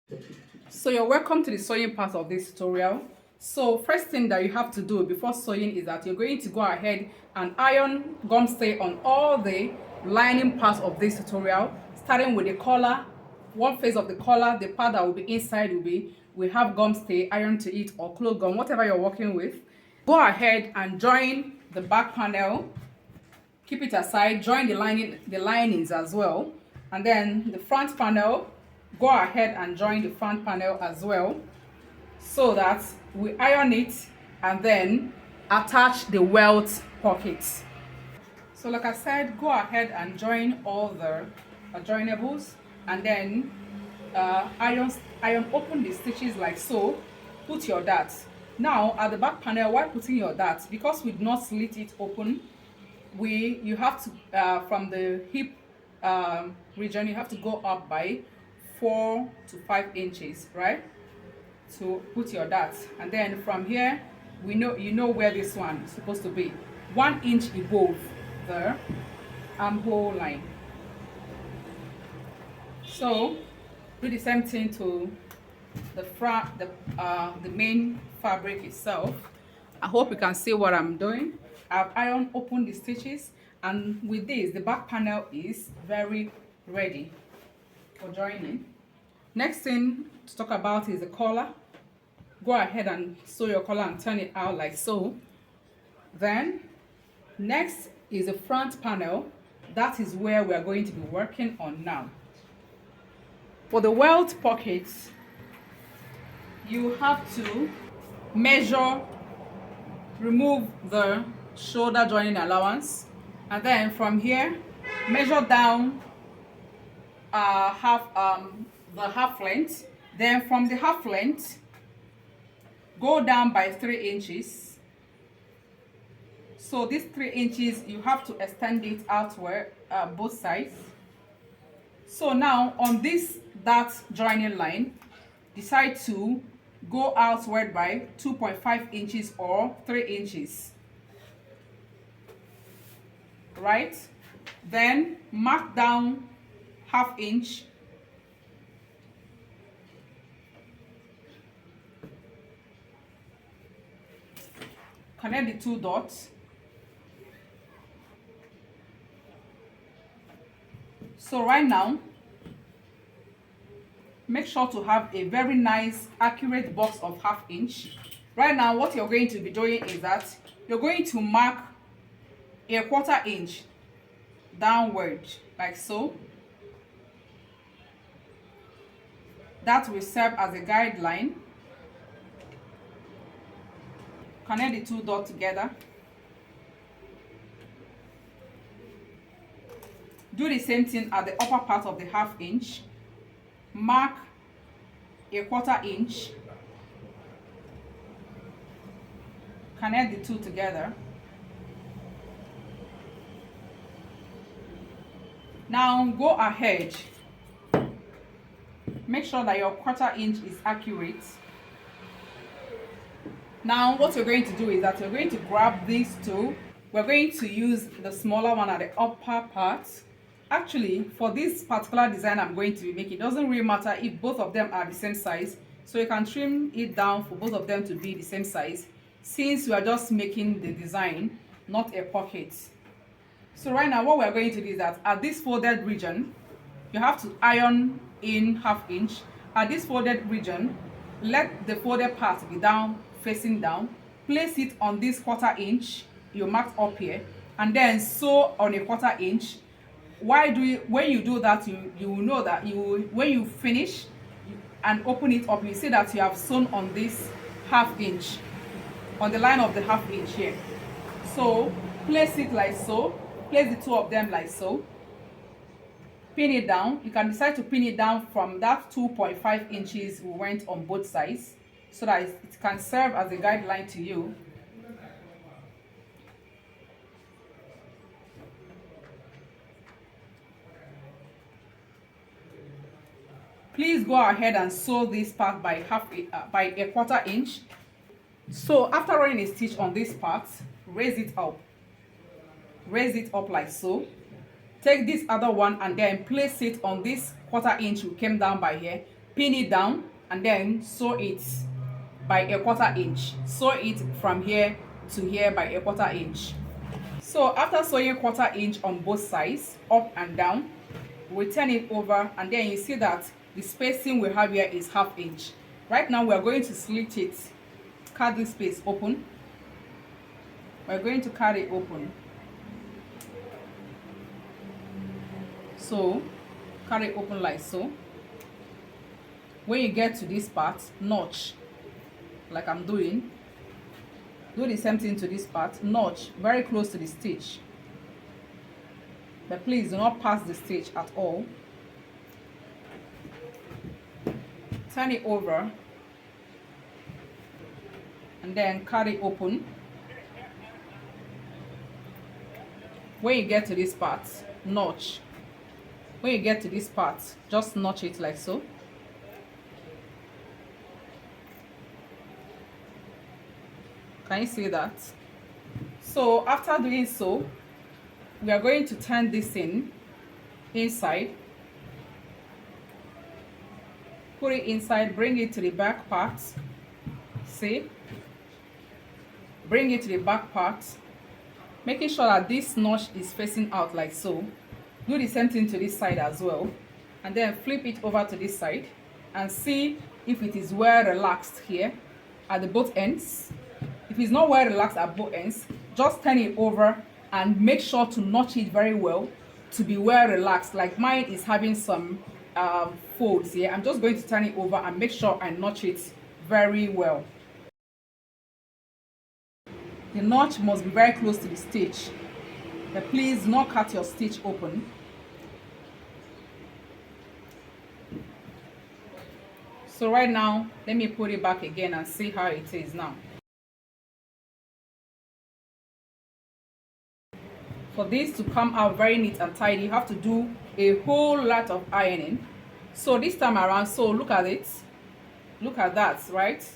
So you're welcome to the sewing part of this tutorial. So first thing that you have to do before sewing is that you're going to go ahead and iron gum stay on all the lining parts of this tutorial, starting with the collar. One face of the collar, the part that will be inside we have gum stay, iron to it, or cloth gum, whatever you're working with. Go ahead and join the back panel, keep it aside, join the linings as well, and then the front panel, go ahead and join the front panel as well, so that we iron it and then attach the welt pockets. So like I said, go ahead and join all the joinables, and then iron open the stitches like so. Put your dart. Now at the back panel, while putting your dart, because we did not slit it open, you have to from the hip region, you have to go up by 4 to 5 inches, right? To put your dart, and then from here, you know where this one is supposed to be, 1 inch above the armhole line. So do the same thing to the main fabric itself. I hope you can see what I'm doing. I've ironed open the stitches, and with this, the back panel is very ready for joining. Next thing to talk about is the collar. Go ahead and sew your collar and turn it out like so. Then next is the front panel. That is where we are going to be working on now. For the welt pockets, you have to measure, remove the shoulder joining allowance, and then from here measure down the half length. Then from the half length, go down by 3 inches. So these 3 inches, you have to extend it outward, both sides. So now on this dart joining line, decide to go outward by 2.5 inches or 3 inches, right? Then mark down ½ inch, connect the 2 dots. So right now, make sure to have a very nice accurate box of ½ inch. Right now, what you're going to be doing is that you're going to mark a ¼ inch downward like so. That will serve as a guideline. Connect the 2 dots together. Do the same thing at the upper part of the ½ inch. Mark a ¼ inch. Connect the 2 together. Now go ahead. Make sure that your ¼ inch is accurate. Now what you're going to do is that you're going to grab these 2. We're going to use the smaller one at the upper part. Actually, for this particular design I'm going to be making, it doesn't really matter if both of them are the same size. So you can trim it down for both of them to be the same size, since we are just making the design, not a pocket. So right now what we're going to do is that at this folded region, you have to iron in ½ inch. At this folded region, let the folded part be down, facing down. Place it on this ¼ inch you marked up here, and then sew on a ¼ inch. When you do that, you will know that when you finish and open it up, you see that you have sewn on this ½ inch, on the line of the ½ inch here. So place it like so. Place the 2 of them like so. Pin it down. You can decide to pin it down from that 2.5 inches we went on both sides, so that it can serve as a guideline to you. Please go ahead and sew this part by a ¼ inch. So after running a stitch on this part, raise it up like so. Take this other one and then place it on this ¼ inch we came down by here. pin it down and then sew it by a 1/4 inch. Sew it from here to here by a 1/4 inch. So after sewing 1/4 inch on both sides, up and down, we turn it over and then you see that the spacing we have here is 1/2 inch. Right now we are going to slit it, cut this space open. We're going to cut it open. So cut it open like so. When you get to this part, notch like I'm doing. Do the same thing to this part, notch very close to the stitch, but please do not pass the stitch at all. Turn it over and then cut it open. When you get to this part, notch. When you get to this part, just notch it like so. Can you see that? So after doing so, we are going to turn this inside, put it inside, bring it to the back part. See, bring it to the back part, making sure that this notch is facing out like so. Do the same thing to this side as well, and then flip it over to this side and see if it is well relaxed here at the both ends. If it's not well relaxed at both ends, just turn it over and make sure to notch it very well to be well relaxed. Like mine is having some folds here. I'm just going to turn it over and make sure I notch it very well. The notch must be very close to the stitch, but please do not cut your stitch open. So right now, let me put it back again and see how it is now. For this to come out very neat and tidy, you have to do a whole lot of ironing. So this time around, so look at it. Look at that, right?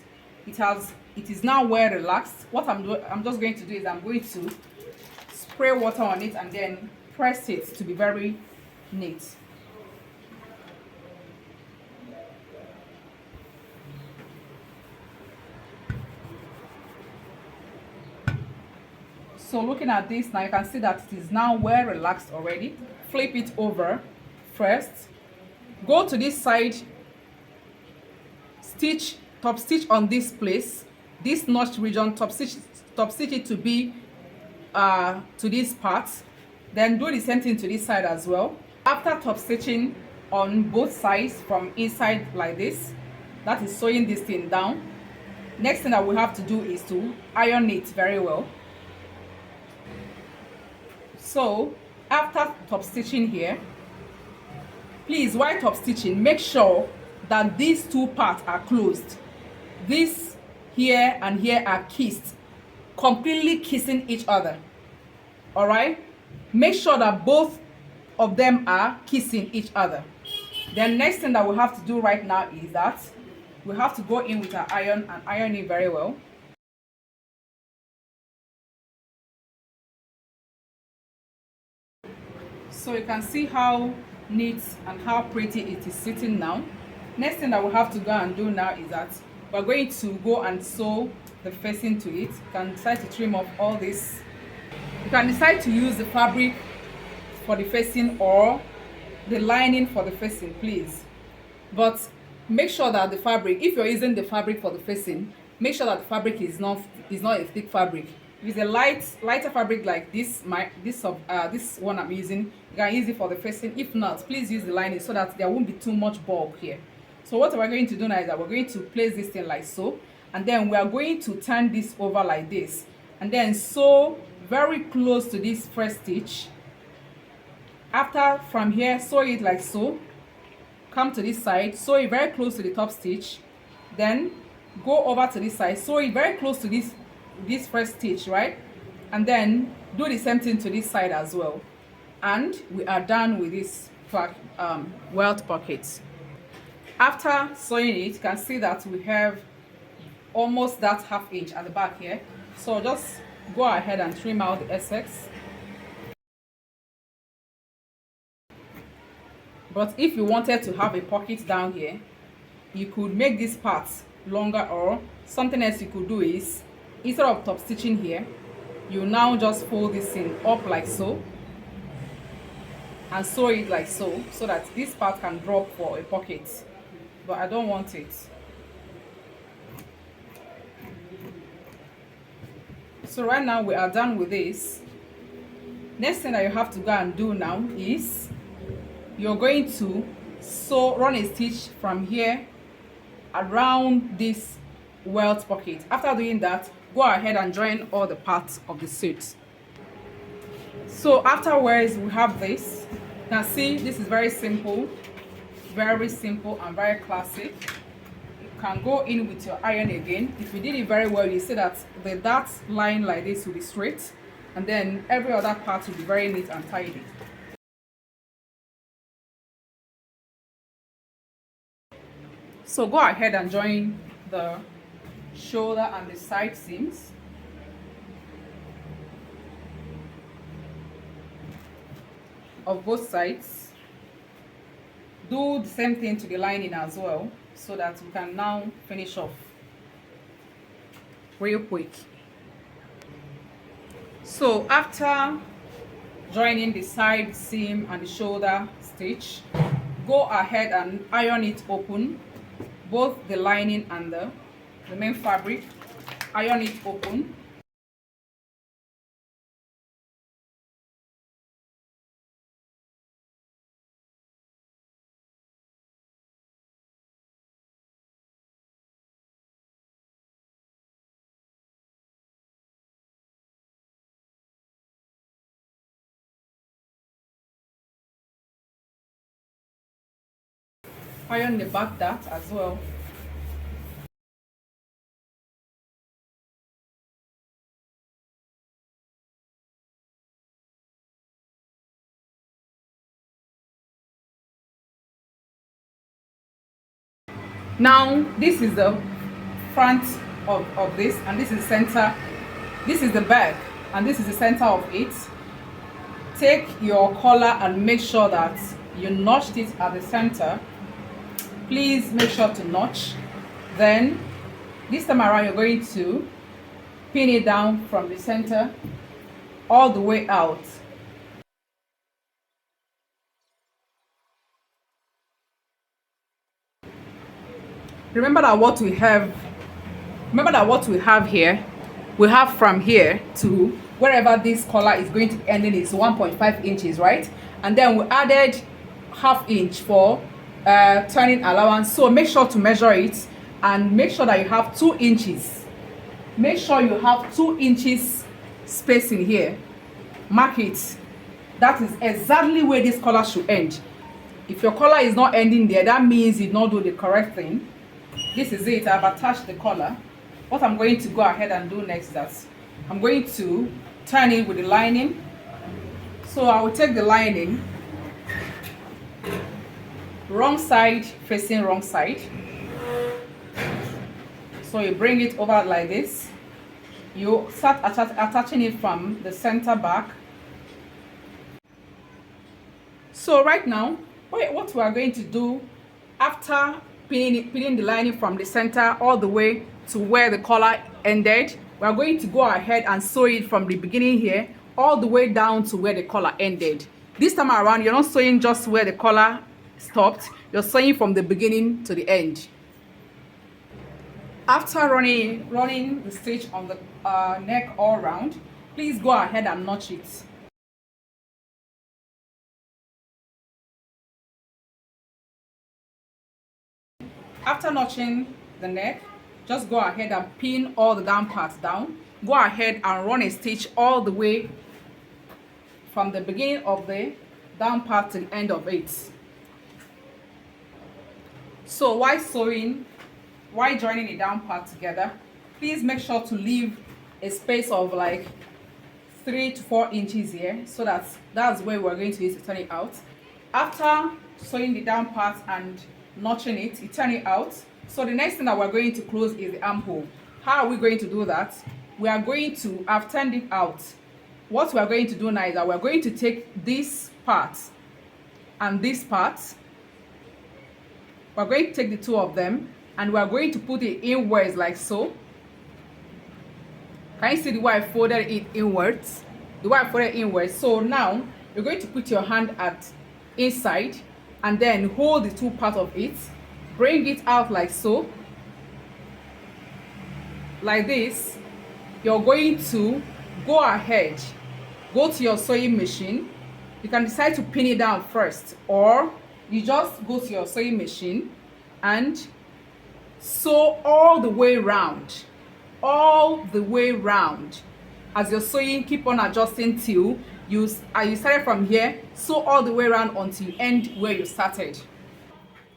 It is now well relaxed. What I'm just going to do is I'm going to spray water on it and then press it to be very neat. So looking at this now, you can see that it is now well relaxed already. Flip it over first. Go to this side, stitch, top stitch on this place, this notch region, top stitch it to be to this part. Then do the same thing to this side as well. After top stitching on both sides from inside like this, that is sewing this thing down. Next thing that we have to do is to iron it very well. So after top stitching here, please, while top stitching, make sure that these two parts are closed. This here and here are kissed, completely kissing each other. All right, make sure that both of them are kissing each other. Then next thing that we have to do right now is that we have to go in with our iron and iron it very well. So you can see how neat and how pretty it is sitting now. Next thing that we have to go and do now is that we're going to go and sew the facing to it. You can decide to trim off all this. You can decide to use the fabric for the facing or the lining for the facing, please. But make sure that the fabric, if you're using the fabric for the facing, make sure that the fabric is not a thick fabric. If it's a lighter fabric like this one I'm using, you can use it for the facing. If not, please use the lining so that there won't be too much bulk here. So what we're going to do now is that we're going to place this thing like so, and then we are going to turn this over like this, and then sew very close to this first stitch. After, from here, sew it like so, come to this side, sew it very close to the top stitch, then go over to this side, sew it very close to this first stitch, right? And then do the same thing to this side as well, and we are done with this welt pocket. After sewing it, you can see that we have almost that 1/2 inch at the back here. So just go ahead and trim out the excess. But if you wanted to have a pocket down here, you could make this part longer, or something else you could do is, instead of top stitching here, you now just fold this in up like so and sew it like so, so that this part can drop for a pocket, but I don't want it. So right now we are done with this. Next thing that you have to go and do now is you're going to run a stitch from here around this welt pocket. After doing that, go ahead and join all the parts of the suit. So afterwards, we have this. You can see this is very simple and very classic. You can go in with your iron again. If you did it very well, you see that the dart line like this will be straight, and then every other part will be very neat and tidy. So go ahead and join the shoulder and the side seams. Of both sides. Do the same thing to the lining as well, so that we can now finish off real quick. So after joining the side seam and the shoulder stitch, go ahead and iron it open, both the lining and the main fabric. Iron it open. Iron the back dart as well. Now this is the front of this, and this is center. This is the back, and this is the center of it. Take your collar and make sure that you notched it at the center. Please make sure to notch. Then this time around, you're going to pin it down from the center all the way out. Remember that what we have here, we have from here to wherever this collar is going to end in is 1.5 inches, right? And then we added ½ inch for turning allowance. So make sure to measure it and make sure that you have 2 inches. Make sure you have 2 inches space in here. Mark it. That is exactly where this collar should end. If your collar is not ending there, that means you did not do the correct thing. This is it. I've attached the collar. What I'm going to go ahead and do next is that I'm going to turn it with the lining. So I will take the lining, wrong side facing wrong side. So you bring it over like this. You start attaching it from the center back. So right now, what we are going to do after pinning the lining from the center all the way to where the collar ended, we are going to go ahead and sew it from the beginning here all the way down to where the collar ended. This time around, you're not sewing just where the collar stopped, you're sewing from the beginning to the end. After running the stitch on the neck all around, please go ahead and notch it. After notching the neck, just go ahead and pin all the down parts down. Go ahead and run a stitch all the way from the beginning of the down part to the end of it. So while joining the down part together, please make sure to leave a space of like 3 to 4 inches here, so that's where we're going to use to turn it out. After sewing the down part and notching it, you turn it out. So the next thing that we're going to close is the armhole. How are we going to do that? We are going to, I've turned it out. What we are going to do now is that we're going to take this part and this part we're going to take the two of them and we're going to put it inwards like so. Can you see the way I folded it inwards? The way I folded it inwards. So now you're going to put your hand at inside and then hold the two parts of it. Bring it out like so. Like this. You're going to go ahead, go to your sewing machine. You can decide to pin it down first, or you just go to your sewing machine and sew all the way round. All the way round. As you're sewing, keep on adjusting till you started from here, sew all the way around until you end where you started.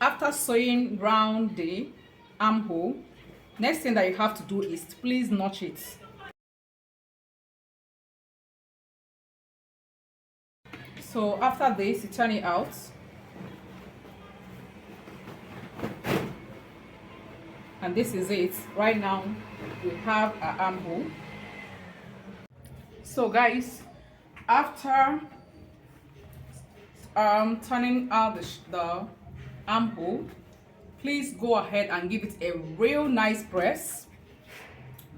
After sewing round the armhole, next thing that you have to do is please notch it. So after this, you turn it out. And this is it. Right now, we have our armhole. So guys, after turning out the armhole, please go ahead and give it a real nice press.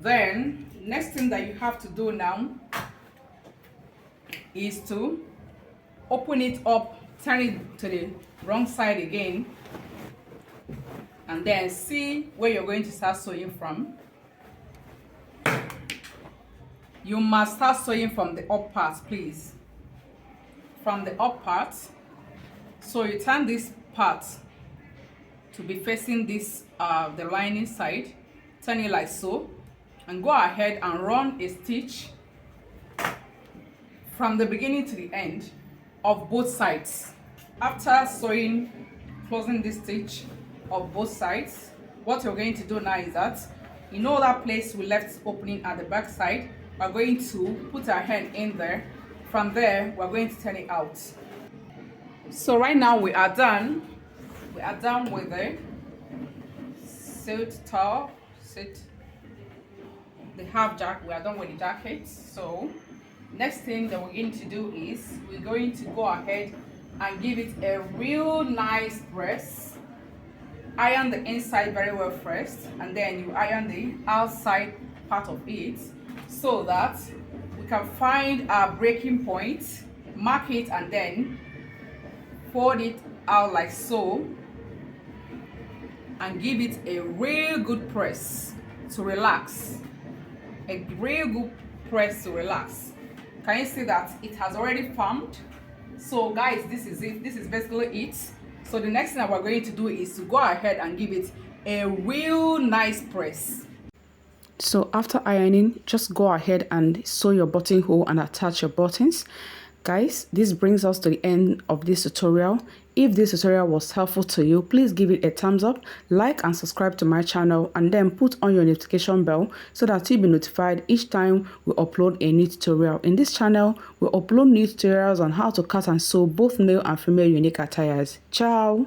Then next thing that you have to do now is to open it up, turn it to the wrong side again, and then see where you're going to start sewing from. You must start sewing from the up part, please. From the up part. So you turn this part to be facing this the lining side. Turn it like so, and go ahead and run a stitch from the beginning to the end of both sides. After sewing, closing this stitch of both sides, what you're going to do now is that, you know that place we left opening at the back side, we're going to put our hand in there. From there, we're going to turn it out. So right now we are done. We are done with the sewed top, the half jacket. We are done with the jacket. So next thing that we're going to do is we're going to go ahead and give it a real nice press. Iron the inside very well first, and then you iron the outside part of it so that we can find our breaking point, mark it, and then fold it out like so, and give it a real good press to relax. A real good press to relax. Can you see that it has already formed? So guys, this is it. This is basically it. So the next thing that we're going to do is to go ahead and give it a real nice press. So after ironing, just go ahead and sew your buttonhole and attach your buttons. Guys, this brings us to the end of this tutorial. If this tutorial was helpful to you, please give it a thumbs up, like and subscribe to my channel, and then put on your notification bell so that you'll be notified each time we upload a new tutorial. In this channel, we upload new tutorials on how to cut and sew both male and female unique attires. Ciao!